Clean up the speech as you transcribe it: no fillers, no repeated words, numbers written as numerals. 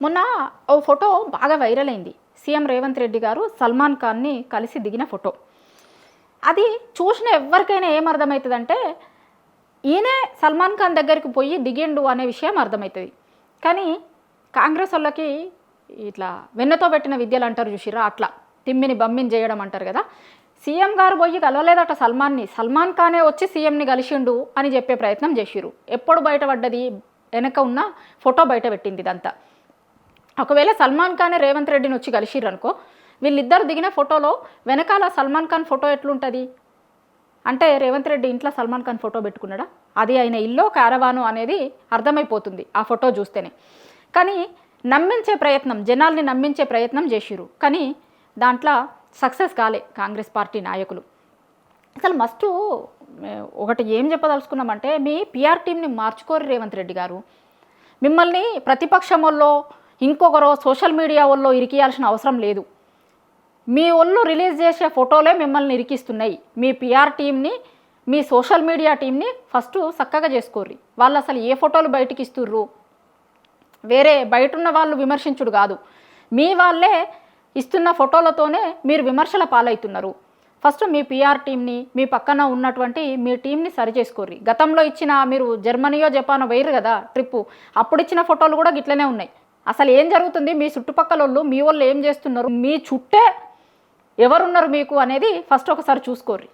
మొన్న ఓ ఫోటో బాగా వైరల్ అయింది. సీఎం రేవంత్ రెడ్డి గారు సల్మాన్ ఖాన్‌ని కలిసి దిగిన ఫోటో. అది చూసిన ఎవ్వరికైనా ఏం అర్థమైతదంటే, ఈయనే సల్మాన్ ఖాన్ దగ్గరికి పోయి దిగిండు అనే విషయం అర్థమైతది. కానీ కాంగ్రెసోళ్ళకి ఇట్లా వెన్నతో పెట్టిన విద్యలంటారు చూషిర్రా అట్లా. తిమ్మిని బమ్మిని జేయడం అంటారు గదా! సీఎం గారు బోయి కలవలేదట సల్మాన్‌ని. సల్మాన్ ఖానే వచ్చి సీఎంని కలిషిండు అని చెప్పే ప్రయత్నం చేషిర్రు. ఎప్పుడు బయటపడ్డది? వెనక ఉన్న ఫోటో బయట పెట్టింది ఇదంతా. ఒకవేళ సల్మాన్ ఖానే రేవంత్ రెడ్డిని వచ్చి కలిసిర్రనుకో, వీళ్ళిద్దరు దిగిన ఫోటోలో వెనకాల సల్మాన్ ఖాన్ ఫోటో ఎట్లుంటుంది అంటే, రేవంత్ రెడ్డి ఇంట్లో సల్మాన్ ఖాన్ ఫోటో పెట్టుకున్నాడా? అది ఆయన ఇల్లో క్యారవాను అనేది అర్థమైపోతుంది ఆ ఫోటో చూస్తేనే. కానీ నమ్మించే ప్రయత్నం, జనాల్ని నమ్మించే ప్రయత్నం చేసిర్రు. కానీ దాంట్లో సక్సెస్ కాలే కాంగ్రెస్ పార్టీ నాయకులు. అసలు మస్తు ఒకటి ఏం చెప్పదలుచుకున్నామంటే, మీ పిఆర్ టీంని మార్చుకోరు రేవంత్ రెడ్డి గారు. మిమ్మల్ని ప్రతిపక్షం వల్లో ఇంకొకరో సోషల్ మీడియా వల్లో ఇరికియాల్సిన అవసరం లేదు. మీ ఒళ్ళు రిలీజ్ చేసే ఫోటోలే మిమ్మల్ని ఇరికిస్తున్నాయి. మీ పిఆర్ టీంని, మీ సోషల్ మీడియా టీంని ఫస్ట్ చక్కగా చేసుకోర్రి. వాళ్ళు అసలు ఏ ఫోటోలు బయటికి ఇస్తుర్రు, వేరే బయటున్న వాళ్ళు విమర్శించుడు కాదు, మీ వాళ్ళే ఇస్తున్న ఫోటోలతోనే మీరు విమర్శల పాలవుతున్నారు. ఫస్ట్ మీ పిఆర్ టీంని, మీ పక్కన ఉన్నటువంటి మీ టీంని సరి చేసుకోర్రి. గతంలో ఇచ్చిన మీరు జర్మనీయో జపానో వేయరు కదా ట్రిప్పు, అప్పుడు ఇచ్చిన ఫోటోలు కూడా గిట్లనే ఉన్నాయి. అసలు ఏం జరుగుతుంది, మీ చుట్టుపక్కల వాళ్ళు మీ వాళ్ళు ఏం చేస్తున్నారు, మీ చుట్టే ఎవరున్నారు మీకు అనేది ఫస్ట్ ఒకసారి చూసుకోర్రి.